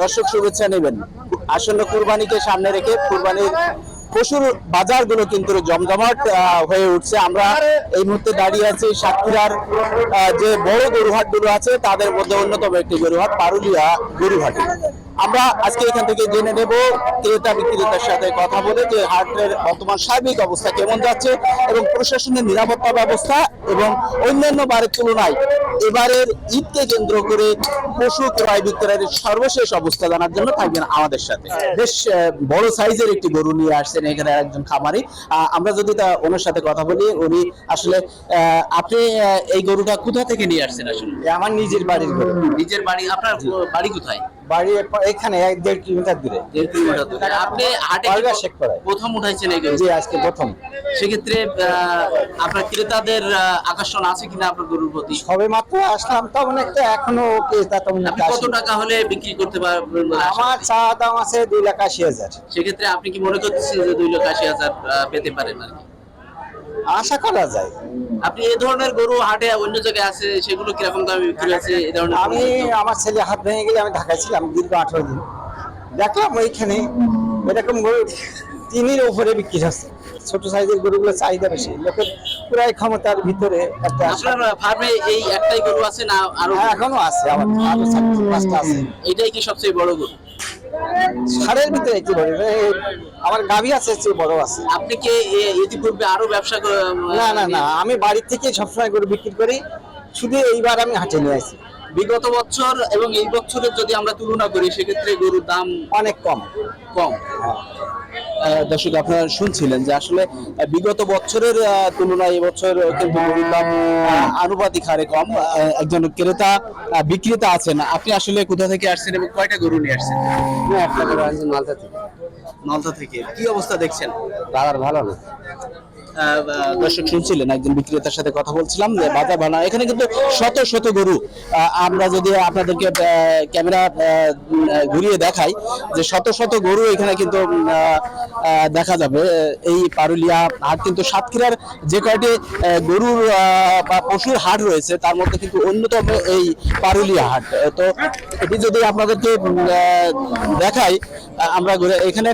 দর্শক শুভেচ্ছা নেবেন। আসন্ন কুরবানিকে সামনে রেখে কুরবানির পশুর বাজারগুলো কিন্তু জমজমাট হয়ে উঠছে। আমরা এই মুহূর্তে দাঁড়িয়ে আছি সাতক্ষীরার যে বড় গরুহাটগুলো আছে তাদের মধ্যে অন্যতম একটি গরুহাট পারুলিয়া গরুহাটি। আমরা আজকে এখান থেকে জেনে নেব ক্রেতা বিক্রেতার সাথে কথা বলে যে হাটের বর্তমান সার্বিক অবস্থা কেমন যাচ্ছে এবং প্রশাসনের নিরাপত্তা ব্যবস্থা এবং অন্যান্য বারের তুলনায় এবারের ঈদকে কেন্দ্র করে পশু ক্রয় বিক্রয়ের সর্বশেষ অবস্থা জানার জন্য থাকবেন আমাদের সাথে। বেশ বড় সাইজের একটি গরু নিয়ে আসছেন এখানে একজন খামারি। আমরা যদি ওনার সাথে কথা বলি, উনি আসলে আপনি এই গরুটা কোথা থেকে নিয়ে আসছেন? আসলে আমার নিজের বাড়ির গরু। নিজের বাড়ি? আপনার বাড়ি কোথায়? বাড়ি এখানে 1-1.5 কিলোমিটার দূরে। 1.5 কিলোমিটার দূরে। আপনি হাটে প্রথম উঠাইছেন এই গরু? জি, আজকে প্রথম। সেক্ষেত্রে আপনার ক্রেতাদের আকর্ষণ আছে কিনা আপনার গরুর প্রতি? সবে মাত্র আসলাম, তেমন একটা এখনো ক্রেতা তেমন একটা কত টাকা হলে বিক্রি করতে পারবেন? আমার চা দাম আছে 2,80,000। সেক্ষেত্রে আপনি কি মনে করতেছেন যে 2,80,000 পেতে পারেন আর কি? আশা করা যায়। আপনি এই ধরনের গরু হাটে অন্য জায়গায় আছে, সেগুলো কিরকম দামে বিক্রি আছে? এই ধরনের আমি আমার ছেলে হাত ভেঙে গেলে আমি ঢাকায় ছিলাম দীর্ঘ 18 দিন, দেখলাম ওইখানে এরকম গরু 3-এর উপরে বিক্রি হচ্ছে। ছোট সাইজের গরুগুলো চাহিদা বেশি, লোকের পুরাই ক্ষমতার ভিতরে একটা। আপনার ফার্মে এই একটাই গরু আছে না আরো? এখনো আছে, আমার আরো 4-5টা আছে। এটাই কি সবচেয়ে বড় গরু? সারের ভিতরে একটু বড়, আমার গাভী আছে, চেয়ে বড় আছে। আপনি কি ইতিপূর্বে আরো ব্যবসা না না না, আমি বাড়ির থেকে সবসময় গরু বিক্রি করি, শুধু এইবার আমি হাটে নিয়ে আসি। বিগত বছর এবং এই বছরের যদি আমরা তুলনা করি সেক্ষেত্রে গরুর দাম অনেক কম। দর্শক আপনারা শুনছিলেন যে আসলে বিগত বছরের তুলনায় এবছর কিন্তু গরুর দাম আনুপাতিক হারে কম। একজন ক্রেতা বিক্রেতা আছেন, আপনি আসলে কোথা থেকে আসছেন এবং কয়টা গরু নিয়ে আসছেন? একটা গরু আনছি মালদা থেকে। মালদা থেকে। কি অবস্থা দেখছেন? বাজার ভালো না। দর্শক শুনছিলেন একজন বিক্রেতার সাথে কথা বলছিলাম যে বাজার ভালো না। এখানে কিন্তু শত শত গরু, আমরা যদি আপনাদেরকে ক্যামেরা ঘুরিয়ে দেখাই যে শত শত গরু এখানে কিন্তু দেখা যাবে। এই পারুলিয়া হাট কিন্তু সাতক্ষীরার যে কয়টি গরুর বা পশুর হাট রয়েছে তার মধ্যে কিন্তু অন্যতম এই পারুলিয়া হাট। তো এটি যদি আপনাদেরকে দেখাই, আমরা এখানে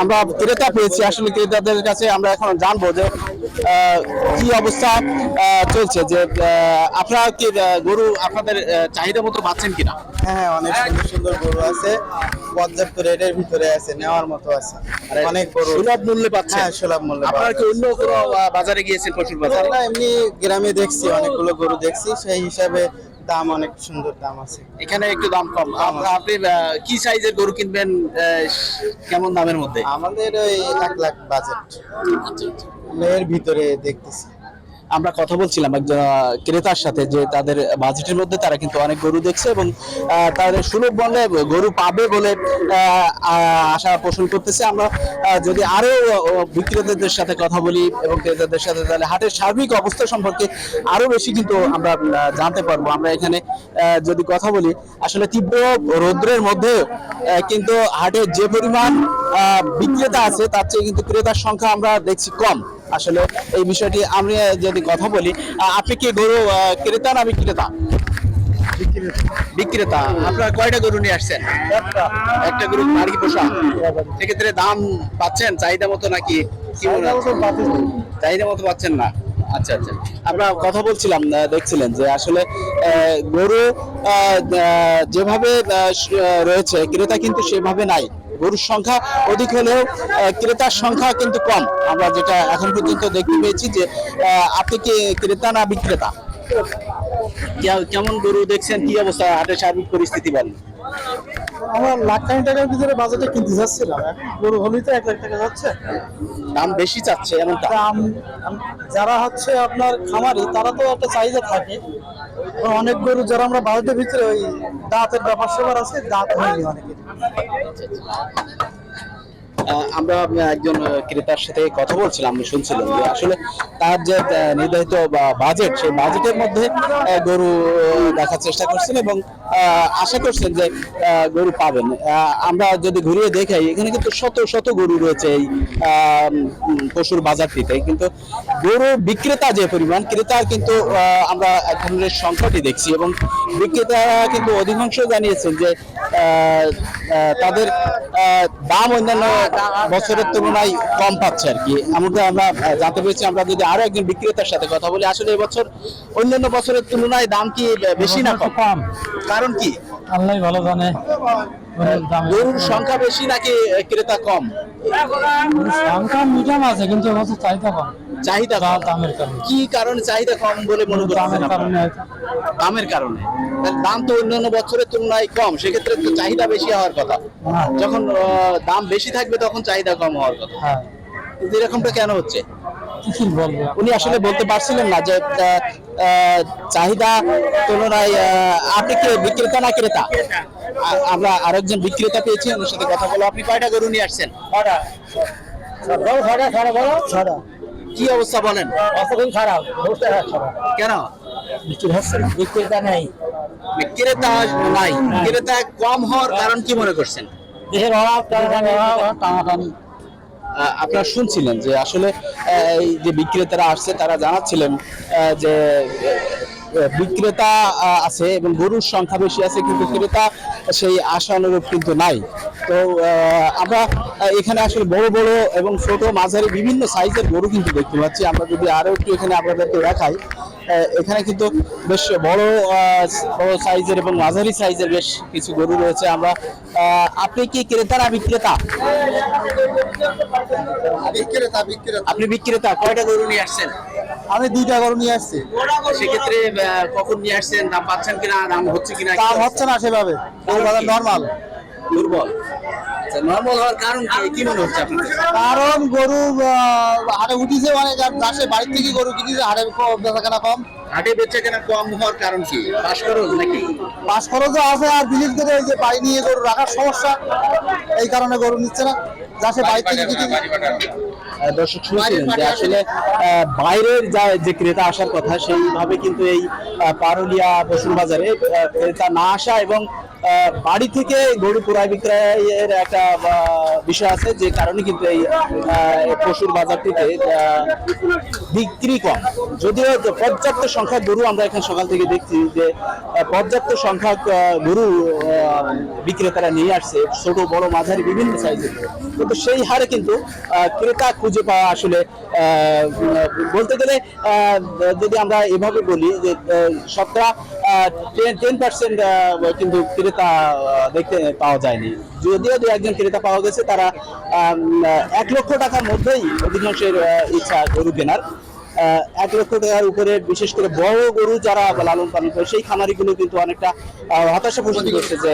আমরা ক্রেতা পেয়েছি। আসলে ক্রেতাদের কাছে আমরা এখন জানবো যে কি অবস্থা চলছে, যে আপনারা কি গরু আপনাদের চাহিদা মতো পাচ্ছেন কিনা? হ্যাঁ, অনেক সুন্দর সুন্দর গরু আছে, পর্যাপ্ত রেটের ভিতরে আছে, নেওয়ার মতো আছে। অনেক গরু সুলভ মূল্যে পাচ্ছেন? হ্যাঁ, সুলভ মূল্যে। আপনারা কি অন্য কোনো বাজারে গিয়েছেন, পশুর বাজারে? না, এমনি গ্রামে দেখছি, অনেকগুলো গরু দেখছি, সেই হিসাবে দাম অনেক সুন্দর দাম আছে। এখানে একটু দাম কম। আপনি কি সাইজের গরু কিনবেন, কেমন দামের মধ্যে? আমাদের ওই 1 লাখ বাজেট, এর ভিতরে দেখতেছি। আমরা কথা বলছিলাম একজন ক্রেতার সাথে যে তাদের বাজেটের মধ্যে তারা কিন্তু অনেক গরু দেখছে এবং তাদের সুলভ মূল্যে গরু পাবে বলে আশা পোষণ করতেছে। আমরা যদি আরো বিক্রেতাদের সাথে কথা বলি এবং ক্রেতাদের সাথে, তাহলে হাটের সার্বিক অবস্থা সম্পর্কে আরো বেশি কিন্তু আমরা জানতে পারবো। আমরা এখানে যদি কথা বলি, আসলে তীব্র রৌদ্রের মধ্যে কিন্তু হাটে যে পরিমাণ বিক্রেতা আছে তার চেয়ে কিন্তু ক্রেতার সংখ্যা আমরা দেখছি কম। আসলে এই বিষয়টি আমি যদি কথা বলি, আপনি কি গরু ক্রেতা না বিক্রেতা? বিক্রেতা। আপনার কয়টা গরু নিয়ে আসছেন? একটা গরু বাড়ি পোষা। সেক্ষেত্রে দাম পাচ্ছেন চাহিদা মতো নাকি? চাহিদা মতো পাচ্ছেন না? আচ্ছা আচ্ছা। আমরা কথা বলছিলাম, দেখছিলেন যে আসলে গরু যেভাবে রয়েছে ক্রেতা কিন্তু সেভাবে নাই। গরুর সংখ্যা অধিক হলেও ক্রেতার সংখ্যা কিন্তু কম। আমরা যেটা এখন পর্যন্ত দেখতে পেয়েছি যে আপনি কি ক্রেতা না বিক্রেতা? কেমন গরু দেখছেন, কি অবস্থা হাটের সার্বিক পরিস্থিতি বলেন? আমার লাখ টাকার ভিতরে বাজেটে কিনতে যাচ্ছিলাম, গরু হলেই তো 1 লাখ টাকা যাচ্ছে। দাম বেশি চাচ্ছে এমনটা? যারা হচ্ছে আপনার খামারি, তারা তো একটা চাহিদা থাকে। অনেক গরু যারা আমরা বাজেটের ভিতরে, ওই দাঁতের ব্যাপার সেবার আছে, দাঁত হয়নি অনেকের। আমরা একজন ক্রেতার সাথে কথা বলছিলাম, আমি শুনছিলাম যে আসলে তার যে নির্ধারিত বাজেট, সেই বাজেটের মধ্যে গরু দেখার চেষ্টা করছেন এবং আশা করছেন যে গরু পাবেন? আমরা যদি ঘুরিয়ে দেখাই, এখানে কিন্তু শত শত গরু রয়েছে এই পশুর বাজারটিতে, কিন্তু গরু বিক্রেতা যে পরিমাণ, ক্রেতার কিন্তু আমরা এক ধরনের সংকটই দেখছি, এবং বিক্রেতারা কিন্তু অধিকাংশ জানিয়েছেন যে তাদের দাম অন্যান্য বছরের তুলনায় কম পাচ্ছে আর কি, এমনটা আমরা জানতে পেরেছি। আমরা যদি আরো একজন বিক্রেতার সাথে কথা বলি, আসলে এবছর অন্যান্য বছরের তুলনায় দাম কি বেশি না কম? কারণ কি? আল্লাহ ভালো জানে। গরুর সংখ্যা বেশি নাকি ক্রেতা কম? সংখ্যা মিডিয়াম আছে, কিন্তু এবছর চাহিদা কম। চাহিদা কম। দামের কারণে। কি কারণে চাহিদা কম বলে মনে করছেন দামের আপনারা? কারণে হয়তো। দামের কারণে? তাহলে দাম তো অন্যান্য বছরের তুলনায় কম, সেক্ষেত্রে তো চাহিদা বেশি হওয়ার কথা। যখন দাম বেশি থাকবে তখন চাহিদা কম হওয়ার কথা, হ্যাঁ, কিন্তু এরকমটা কেন হচ্ছে? কি বলবো? উনি আসলে বলতে পারছিলেন না যে চাহিদা তুলনায় আপনি কি বিক্রেতা না ক্রেতা? আমরা আরেকজন বিক্রেতা পেয়েছি, ওনার সাথে কথা বলো। আপনি কয়টা গরু নিয়ে আসছেন? কি অবস্থা বলেন? খারাপ কেন? বিক্রেতা নেই, ক্রেতা নাই। ক্রেতা কম হওয়ার কারণ কি মনে করছেন? দেশের অভাব, টানাটানি। আপনারা শুনছিলেন যে আসলে এই যে বিক্রেতারা আসছে, তারা জানাচ্ছিলেন যে বিক্রেতা আছে এবং গরুর সংখ্যা বেশি আছে, কিন্তু ক্রেতা সেই আশা অনুরূপ কিন্তু নাই। তো আমরা এখানে আসলে বড় বড় এবং ছোট মাঝারি বিভিন্ন সাইজের গরু কিন্তু দেখতে পাচ্ছি। আমরা যদি আরো একটু এখানে আপনাদেরকে দেখাই, এখানে কিন্তু বেশ বড় বড় সাইজের এবং মাঝারি সাইজের বেশ কিছু গরু রয়েছে। আমরা আপনি কি ক্রেতা না বিক্রেতা? আপনি বিক্রেতা। কয়টা গরু নিয়ে আসছেন? আমি 2টা গরু নিয়ে আসছি। সেক্ষেত্রে কখন নিয়ে আসছেন? দাম পাচ্ছেন কিনা? দাম হচ্ছে কিনা? দাম হচ্ছে না সেভাবে, বাজার নরমাল দুর্বল। নরমাল হওয়ার কারণ কি মনে হচ্ছে আপনার? কারণ গরু হাটে উঠিছে অনেক, আর চাষে বাড়ির থেকে গরু কিনেছে, হাটে বেচাকেনা কম। হাটে বেচা কেনা কম হওয়ার কারণ কি? পাশ খরচ নাকি? পাঁচ খরচও আছে, আর বিলিজ করে এই যে বাড়ি নিয়ে গরু রাখার সমস্যা, এই কারণে গরু নিচ্ছে না, চাষে বাড়ির থেকে কিনেছে। দর্শক শুনছিলেন যে আসলে বাইরের যে ক্রেতা আসার কথা, সেইভাবে কিন্তু এই পারুলিয়া পশুর বাজারে ক্রেতা না আসা এবং বাড়ি থেকে গরু ক্রয় বিক্রয়ের একটা বিষয় আছে, যে কারণে কিন্তু এই পশুর বাজারটিতে বিক্রি কম। যদিও পর্যাপ্ত সংখ্যক গরু আমরা এখানে সকাল থেকে দেখছি যে পর্যাপ্ত সংখ্যক গরু বিক্রেতারা নিয়ে আসছে, ছোট বড় মাঝারি বিভিন্ন সাইজের, কিন্তু সেই হারে কিন্তু ক্রেতা খুঁজে পাওয়া আসলে বলতে গেলে যদি আমরা এভাবে বলি যে শতকরা 10% কিন্তু ক্রেতা দেখতে পাওয়া যায়নি। যদিও দু একজন ক্রেতা পাওয়া গেছে, তারা 1 লক্ষ টাকার মধ্যেই অধিকাংশের ইচ্ছা গরু কেনার। 1 লক্ষ টাকার উপরে বিশেষ করে বড় গরু যারা লালন পালন করে, সেই খামারিগুলো কিন্তু অনেকটা হতাশা পোষণ করছে যে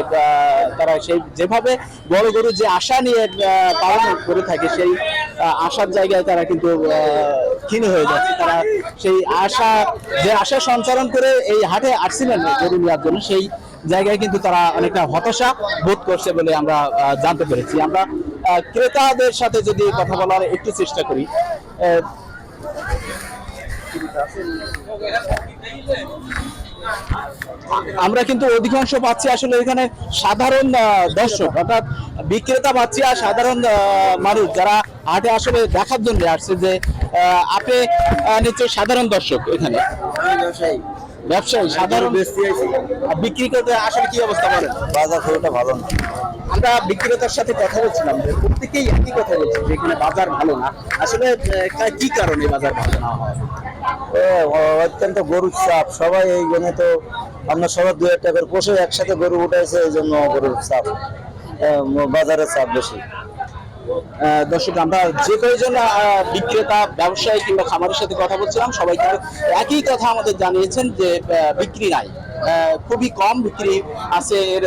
তারা সেই যেভাবে বড় গরু যে আশা নিয়ে পালন করে থাকে, সেই আশার জায়গায় তারা কিন্তু ক্ষীণ হয়ে যাচ্ছে। তারা সেই আশা সঞ্চালন করে এই হাটে আসছিলেন গরু নেওয়ার জন্য, সেই জায়গায় কিন্তু তারা অনেকটা হতাশা বোধ করছে বলে আমরা জানতে পেরেছি। আমরা ক্রেতাদের সাথে যদি কথা বলার একটু চেষ্টা করি, আমরা কিন্তু অধিকাংশ পাচ্ছি আসলে এখানে সাধারণ দর্শক, অর্থাৎ বিক্রেতা পাচ্ছি আর সাধারণ মানুষ যারা হাটে আসলে দেখার জন্য আসছে। যে আপনি নিশ্চয়ই সাধারণ দর্শক এখানে? ব্যবসায়ী, সাধারণ বিক্রি করতে আসলে কি অবস্থা বলেন? বাজার খুবটা ভালো না। আমরা বিক্রেতার সাথে কথা বলছিলাম, যে প্রত্যেকেই একই কথা বলছে যে এখানে বাজার ভালো না। আসলে কি কারণে বাজার ভালো না হয়? অত্যন্ত গরুর চাপ, সবাই এই জন্য তো আমরা সবাই 2-1 টাকা করে পোষে একসাথে গরু উঠাইছে, এই জন্য গরুর চাপ, বাজারের চাপ বেশি। দর্শক, আমরা যে কয়েকজন বিক্রেতা, ব্যবসায়ী কিংবা খামারের সাথে কথা বলছিলাম, সবাই কিন্তু একই কথা আমাদের জানিয়েছেন যে বিক্রি নাই, খুবই কম বিক্রি আছে। এর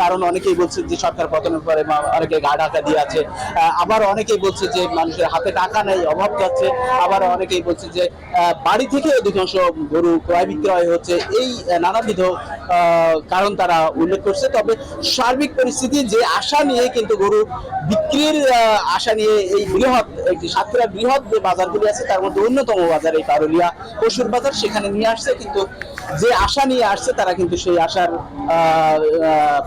কারণ অনেকেই বলছে যে সরকার পতনের পরে অনেকে গা ঢাকা দিয়ে আছে, আবার অনেকেই বলছে যে মানুষের হাতে টাকা নেই, অভাব যাচ্ছে, আবার অনেকেই বলছে যে বাড়ি থেকে অধিকাংশ গরু ক্রয় বিক্রয় হচ্ছে। এই নানাবিধ কারণ তারা উল্লেখ করছে। তবে সার্বিক পরিস্থিতি যে আশা নিয়ে কিন্তু গরু বিক্রির আশা নিয়ে এই একটি সাতক্ষীরা বৃহৎ যে বাজারগুলি আছে, তার মধ্যে অন্যতম বাজার এই পারুলিয়া পশুর বাজার, সেখানে নিয়ে আসছে। কিন্তু যে আশা নিয়ে নিয়ে আসছে তারা কিন্তু সেই আশার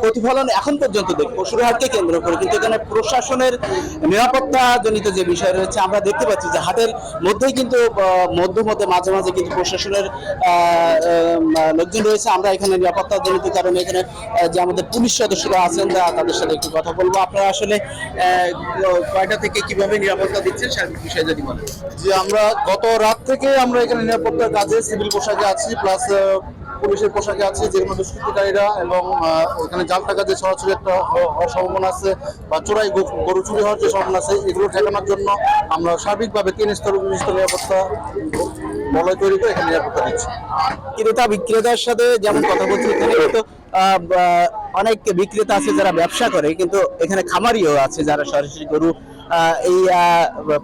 প্রতিফলন এখন পর্যন্ত দেখি পশুর হাটকে কেন্দ্র করে। কিন্তু এখানে প্রশাসনের নিরাপত্তা জনিত যে বিষয় রয়েছে আমরা দেখতে পাচ্ছি যে হাটের মধ্যেই কিন্তু মধ্যে মাঝে মাঝে কিন্তু প্রশাসনের লোকজন রয়েছে। আমরা এখানে নিরাপত্তা জনিত কারণে এখানে যে আমাদের পুলিশ সদস্যরা আছেন তাদের সাথে একটু কথা বলবো। আপনারা আসলে কয়টা থেকে কিভাবে নিরাপত্তা দিচ্ছেন সার্বিক বিষয়ে যদি বলেন। যে আমরা গত রাত থেকে আমরা এখানে নিরাপত্তার কাজে সিভিল পোশাকে আছি, প্লাস পুলিশের পোশাকে আছে, যেগুলো দুষ্কৃতিকারীরা এবং ওখানে জাল টাকা যে সরাসরি একটা সম্ভাবনা আছে বা চোরাই গরু চুরি হওয়ার যে সম্ভাবনা আছে, এগুলো ঠেকানোর জন্য আমরা সার্বিকভাবে 3 স্তর নিরাপত্তা বলয় তৈরি করে এখানে নিরাপত্তা দিচ্ছি। ক্রেতা বিক্রেতার সাথে যেমন কথা বলছি, এখানে কিন্তু অনেক বিক্রেতা আছে যারা ব্যবসা করে, কিন্তু এখানে খামারিও আছে যারা সরাসরি গরু এই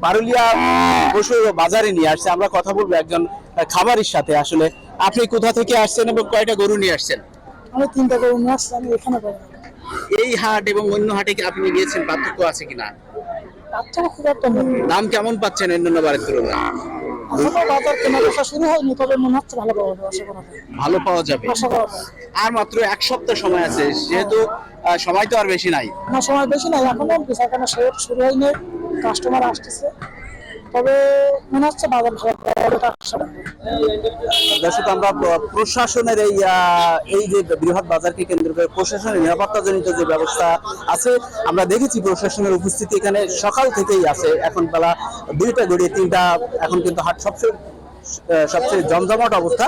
পারুলিয়া পশু বাজারে নিয়ে আসছে। আমরা কথা বলবো একজন খামারির সাথে। আসলে আপনি কোথা থেকে আসছেন এবং কয়টা গরু নিয়ে আসছেন? আমি 3টা গরু নিয়ে আসছি, আমি এখানে পাবো। এই হাট এবং অন্য হাটে কি আপনি গিয়েছেন, পার্থক্য আছে কিনা? বাচ্চারা খুব একটা নেই, দাম কেমন পাচ্ছেন অন্যান্য বারের তুলনায়? এখনো বাজার কেনা বেচা শুরু হয়নি, তবে মনে হচ্ছে ভালো পাওয়া যাবে, আশা করা যায়। ভালো পাওয়া যাবে। আশা করা যায়। আর মাত্র 1 সপ্তাহ সময় আছে, যেহেতু সময় তো আর বেশি নাই। না, সময় বেশি নাই, এখনো বেচাকেনা শুরু হয়নি, কাস্টমার আসতেছে, তবে মনে হচ্ছে বাজার ভালো পাওয়া যাবে, আশা করা যায়। দর্শক, আমরা প্রশাসনের এই যে বৃহৎ বাজারকে কেন্দ্র করে প্রশাসনের নিরাপত্তাজনিত যে ব্যবস্থা আছে আমরা দেখেছি। প্রশাসনের উপস্থিতি এখানে সকাল থেকেই আছে। এখন বেলা 2টা গড়িয়ে 3টা, এখন কিন্তু হাট সবচেয়ে জমজমাট অবস্থা।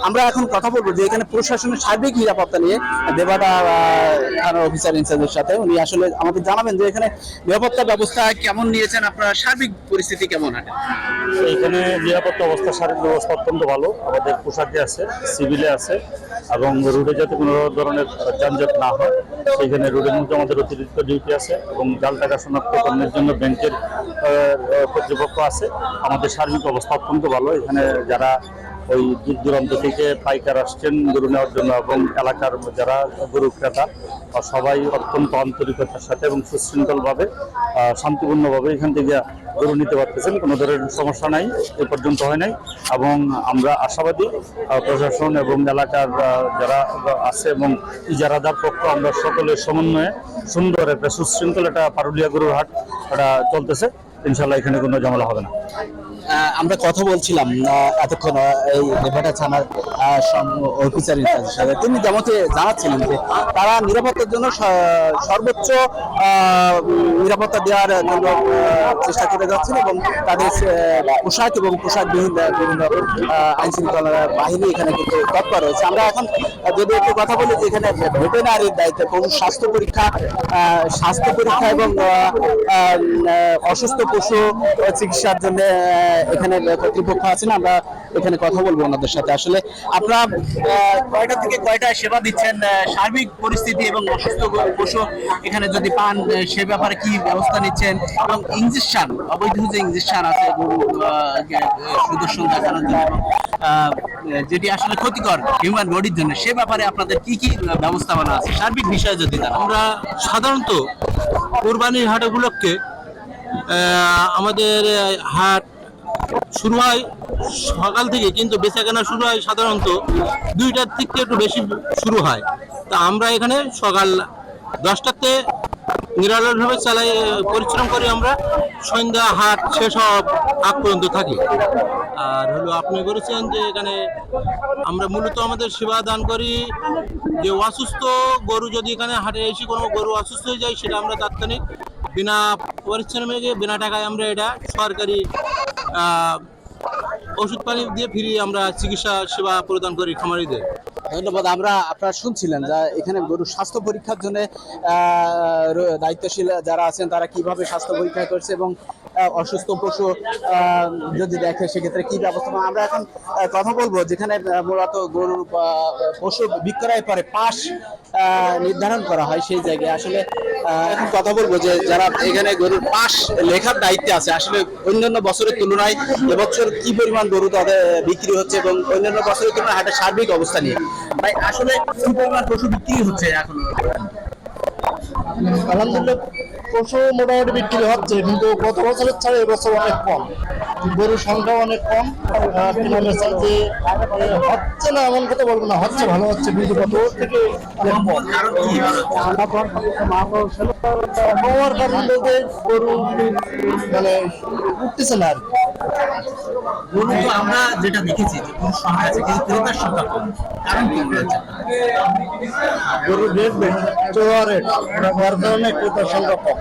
আমরা এখন কথা বলবো যে এখানে প্রশাসনের সার্বিক নিরাপত্তা নিয়ে দেবাটা থানার অফিসার ইনচার্জের সাথে। উনি আসলে আমাদের জানাবেন যে এখানে নিরাপত্তা ব্যবস্থা কেমন নিয়েছেন, আপনার সার্বিক পরিস্থিতি কেমন হাটে? এখানে নিরাপত্তা অবস্থা, শারীরিক ব্যবস্থা অত্যন্ত ভালো। আমাদের পোশাকে আছে, সিভিলে আছে, এবং রোডে যাতে কোনো ধরনের যানজট না হয় সেইখানে রোডের মধ্যে আমাদের অতিরিক্ত ডিউটি আছে, এবং জাল টাকা শনাক্তকরণের জন্য ব্যাংকের কর্তৃপক্ষ আছে। আমাদের সার্বিক অবস্থা অত্যন্ত ভালো। এখানে যারা ওই দূর দূরান্ত থেকে পাইকার আসছেন গরু নেওয়ার জন্য এবং এলাকার যারা গরু ক্রেতা সবাই অত্যন্ত আন্তরিকতার সাথে এবং সুশৃঙ্খলভাবে শান্তিপূর্ণভাবে এখান থেকে গরু নিতে পারতেছেন। কোনো ধরনের সমস্যা নাই, এ পর্যন্ত হয় নাই। এবং আমরা আশাবাদী প্রশাসন এবং এলাকার যারা আছে এবং ইজারাদার পক্ষ, আমরা সকলের সমন্বয়ে সুন্দর একটা সুশৃঙ্খল একটা পারুলিয়া গরুর হাট এটা চলতেছে। ইনশাল্লাহ এখানে কোনো ঝামেলা হবে না। আমরা কথা বলছিলাম এতক্ষণ এই নেভাডা থানার অফিসার ইনচার্জের সাথে। তিনি যেমনটি জানাচ্ছিলেন যে তারা নিরাপত্তার জন্য সর্বোচ্চ নিরাপত্তা দেওয়ার জন্য চেষ্টা করে যাচ্ছেন, এবং তাদের পোশাক এবং পোশাকবিহীন বিভিন্ন আইন শৃঙ্খলা বাহিনী এখানে কিন্তু তৎপর রয়েছে। আমরা এখন যদি একটু কথা বলি যে এখানে ভেটেরিনারির দায়িত্বে পশু স্বাস্থ্য পরীক্ষা এবং অসুস্থ পশু চিকিৎসার জন্য এখানে কর্তৃপক্ষ আছেন। আমরা এখানে কথা বলবো ওনাদের সাথে। আসলে আপনারা কয়টা থেকে কয়টা সেবা দিচ্ছেন, সার্বিক পরিস্থিতি এবং অসুস্থ পশু এখানে যদি পান সে ব্যাপারে কি ব্যবস্থা নিচ্ছেন, এবং ইঞ্জেকশন, অবৈধ যে ইঞ্জেকশন আছে গরু সুদর্শন দেখানোর জন্য যেটি আসলে ক্ষতিকর হিউম্যান বডির জন্য, সে ব্যাপারে আপনাদের কি কি ব্যবস্থাপনা আছে, সার্বিক বিষয়ে যদি আমরা সাধারণত কোরবানির হাটগুলোকে আমাদের হাট শুরু হয় সকাল থেকে, কিন্তু বেচাকেনা শুরু হয় সাধারণত 2টার থেকে একটু বেশি শুরু হয়। তা আমরা এখানে সকাল 10টাতে নিরালয়ভাবে পরিশ্রম করি। আমরা সন্ধ্যা হাট শেষ হওয়ার আগ পর্যন্ত থাকি। আর হলো আপনি বলেছেন যে এখানে আমরা মূলত আমাদের সেবা দান করি, যে অসুস্থ গরু যদি এখানে হাটে এসে কোনো গরু অসুস্থ হয়ে যায়, সেটা আমরা তাৎক্ষণিক বিনা পরিশ্রমে বিনা টাকায় আমরা এটা সরকারি ওষুধ পানি দিয়ে ফ্রি আমরা চিকিৎসা সেবা প্রদান করি খামারিদের। ধন্যবাদ। আপনারা শুনছিলেন যে এখানে গরুর স্বাস্থ্য পরীক্ষার জন্য দায়িত্বশীল যারা আছেন তারা কিভাবে স্বাস্থ্য পরীক্ষা করছে, এবং অসুস্থ পশু যদি দেখে সেক্ষেত্রে কি ব্যবস্থা। আমরা এখন কথা বলবো যেখানে মূলত গরুর পশু বিক্রয় পরে পাশ নির্ধারণ করা হয় সেই জায়গায়। আসলে এখন কথা বলবো যে যারা এখানে গরুর পাশ লেখার দায়িত্বে আছে, আসলে অন্যান্য বছরের তুলনায় এবছর কি পরিমাণ গরু তাদের বিক্রি হচ্ছে এবং অন্যান্য বছরের তুলনায় হাটের সার্বিক অবস্থা নিয়ে ভাই আসলে কি পরিমাণ পশু বিক্রি হচ্ছে এখন? আলহামদুলিল্লাহ পশু মোটামুটি বিক্রি হচ্ছে, কিন্তু গত বছরের ছাড়া এবছর অনেক কম। গরুর সংখ্যা অনেক কম। কেনা বেচা যে হচ্ছে না এমন কথা বলবো না, হচ্ছে, ভালো হচ্ছে, কিন্তু কত থেকে অনেক কম। হওয়ার কারণ বলতে গরু মানে উঠতেছে না আর কি। গরু তো আমরা যেটা দেখেছি যে গরুর সংখ্যা আছে কিন্তু ক্রেতার সংখ্যা কম, কারণ কি রয়েছে? গরুর রেট বেশি, চড়া রেট, হওয়ার কারণে ক্রেতার সংখ্যা কম।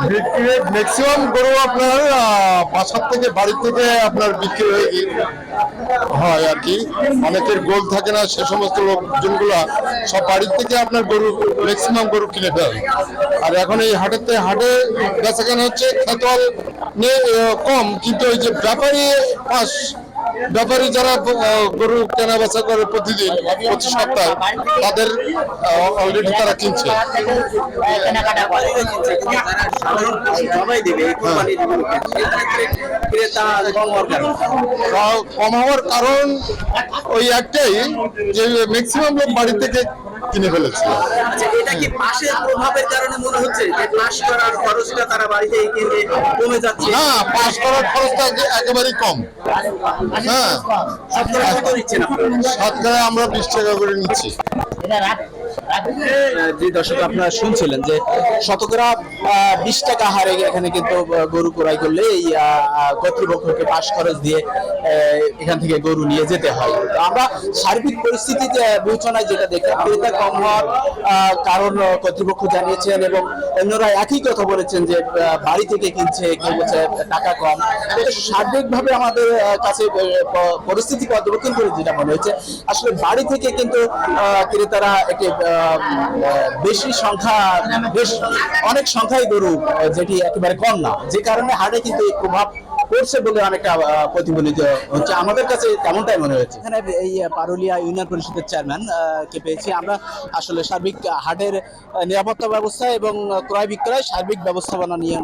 বিক্রি রেট ম্যাক্সিমাম গরু আপনার বাসার থেকে, বাড়ি থেকে আপনার বিক্রি হয়ে হয় আর কি। অনেকের গোল থাকে না, সে সমস্ত লোকজনগুলা সব বাড়ির থেকে আপনার গরু ম্যাক্সিমাম গরু কিনে ফেলে। আর এখন এই হাটে বেচাকেনা হচ্ছে, খেতোয়াল কম, কিন্তু ওই যে ব্যাপারী যারা গরু কেনা বেচা করে প্রতিদিন, প্রতি সপ্তাহে, তাদের অলরেডি তারা কিনছে। সবাই দেবে এই কোরবানির গরুকে, সেক্ষেত্রে ক্রেতা কম হওয়ার কারণ? কম হওয়ার কারণ ওই একটাই যে ম্যাক্সিমাম লোক বাড়ি থেকে কিনে ফেলেছে। আচ্ছা, এটা কি পাশের প্রভাবের কারণে মনে হচ্ছে যে পাশ করার খরচটা তারা বাড়িতে কিনে কমে যাচ্ছে? না, পাস করার খরচটা একেবারেই কম। হ্যাঁ, শতকরা কত নিচ্ছেন আপনারা? শতকরা আমরা 20 টাকা করে নিচ্ছি। যে দর্শক আপনারা শুনছিলেন যে শতকরা 20 টাকা হারে এখানে কিন্তু গরু ক্রয় করলে এই কর্তৃপক্ষকে পাশ খরচ দিয়ে এখান থেকে গরু নিয়ে যেতে হয়। তো আমরা সার্বিক পরিস্থিতিতে বিবেচনায় যেটা দেখলাম, ক্রেতা কম হওয়ার কারণ কর্তৃপক্ষ জানিয়েছেন এবং অন্যরা একই কথা বলেছেন যে বাড়ি থেকে কিনছে, কেউ বলছে টাকা কম। সার্বিকভাবে আমাদের কাছে পরিস্থিতি পর্যবেক্ষণ করে যেটা মনে হচ্ছে, আসলে বাড়ি থেকে কিন্তু ক্রেতারা একটি বেশি সংখ্যা, অনেক সংখ্যায় গরু, যেটি একেবারে কম না, যে কারণে হাটে কিন্তু এই প্রভাব পড়ছে বলে অনেকটা প্রতিফলিত হচ্ছে। আমাদের কাছে তেমনটাই মনে হয়েছে। এখানে এই পারুলিয়া ইউনিয়ন পরিষদের চেয়ারম্যান কে পেয়েছি আমরা। আসলে সার্বিক হাটের নিরাপত্তা ব্যবস্থা এবং ক্রয় বিক্রয় সার্বিক ব্যবস্থাপনা নিয়ে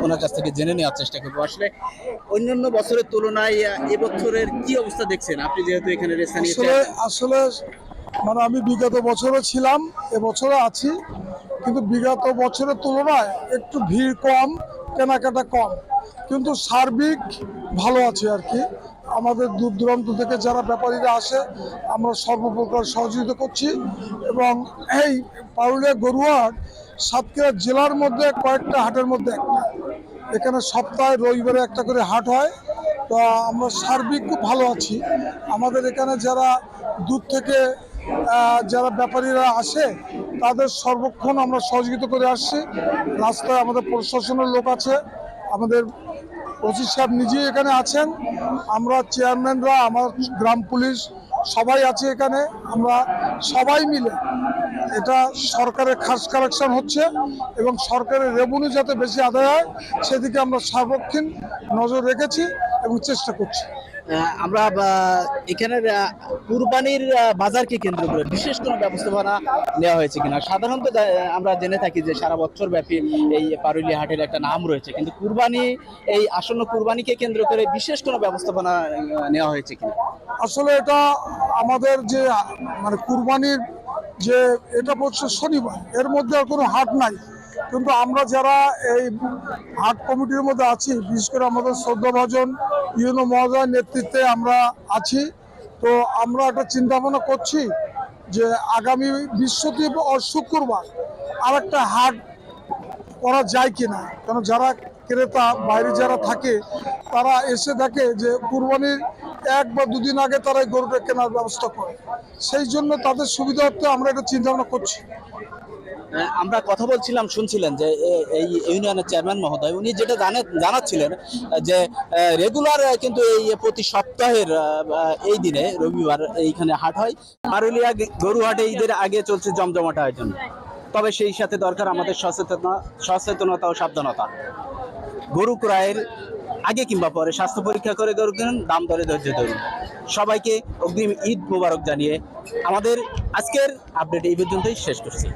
ওনার কাছ থেকে জেনে নেওয়ার চেষ্টা করবো। আসলে অন্যান্য বছরের তুলনায় এবছরের কি অবস্থা দেখছেন আপনি, যেহেতু এখানে স্থানীয়? আসলে মানে আমি বিগত বছরও ছিলাম, এবছরও আছি, কিন্তু বিগত বছরের তুলনায় একটু ভিড় কম, কেনাকাটা কম, কিন্তু সার্বিক ভালো আছে আর কি। আমাদের দূর দূরান্ত থেকে যারা ব্যাপারীরা আসে, আমরা সর্বপ্রকার সহযোগিতা করছি। এবং এই পারুলিয়া গরুহাট সাতক্ষীরা জেলার মধ্যে কয়েকটা হাটের মধ্যে একটা। এখানে সপ্তাহে রবিবারে একটা করে হাট হয়। তো আমরা সার্বিক খুব ভালো আছি। আমাদের এখানে যারা দূর থেকে যারা ব্যাপারীরা আসে, তাদের সর্বক্ষণ আমরা সহযোগিতা করে আসছি। রাস্তায় আমাদের প্রশাসনের লোক আছে, আমাদের ওসি সাহেব নিজেই এখানে আছেন, আমরা চেয়ারম্যানরা, আমার গ্রাম পুলিশ সবাই আছে এখানে। আমরা সবাই মিলে, এটা সরকারের খাস কালেকশন হচ্ছে এবং সরকারের রেভিনিউ যাতে বেশি আদায় হয় সেদিকে আমরা সার্বক্ষণ নজর রেখেছি এবং চেষ্টা করছি। আমরা এখানের কুরবানির বাজারকে কেন্দ্র করে বিশেষ কোনো ব্যবস্থাপনা নেওয়া হয়েছে কিনা? সাধারণত আমরা জেনে থাকি যে সারা বছর ব্যাপী এই পারুলিয়া হাটের একটা নাম রয়েছে, কিন্তু কুরবানি, এই আসন্ন কুরবানিকে কেন্দ্র করে বিশেষ কোনো ব্যবস্থাপনা নেওয়া হয়েছে কিনা? আসলে এটা আমাদের যে মানে কুরবানির যে এটা পড়ছে শনিবার, এর মধ্যে আর কোনো হাট নাই, কিন্তু আমরা যারা এই হাট কমিটির মধ্যে আছি, বিশেষ করে আমাদের শ্রদ্ধাভাজন ইউনো মহোদয়ের নেতৃত্বে আমরা আছি। তো আমরা একটা চিন্তা ভাবনা করছি যে আগামী বৃহস্পতিবার ও শুক্রবার আর একটা হাট করা যায় কিনা, কারণ যারা ক্রেতা বাইরে যারা থাকে তারা এসে দেখে যে কুরবানির 1 বা 2 দিন আগে তারা এই গরুটা কেনার ব্যবস্থা করে, সেই জন্য তাদের সুবিধার্থে আমরা এটা চিন্তা ভাবনা করছি। আমরা কথা বলছিলাম, শুনছিলেন যে এই ইউনিয়নের চেয়ারম্যান মহোদয় উনি যেটা জানাচ্ছিলেন যে রেগুলার কিন্তু এই প্রতি সপ্তাহের এই দিনে রবিবার এইখানে হাট হয়। পারুলিয়া গরু হাটে ঈদের আগে চলছে জমজমাট আয়োজন, তবে সেই সাথে দরকার আমাদের সচেতনতা ও সাবধানতা। গরু ক্রয়ের আগে কিংবা পরে স্বাস্থ্য পরীক্ষা করে গরু কিনুন, দাম দরে ধৈর্য ধরুন। সবাইকে অগ্রিম ঈদ মোবারক জানিয়ে আমাদের আজকের আপডেট এই পর্যন্তই শেষ করছি।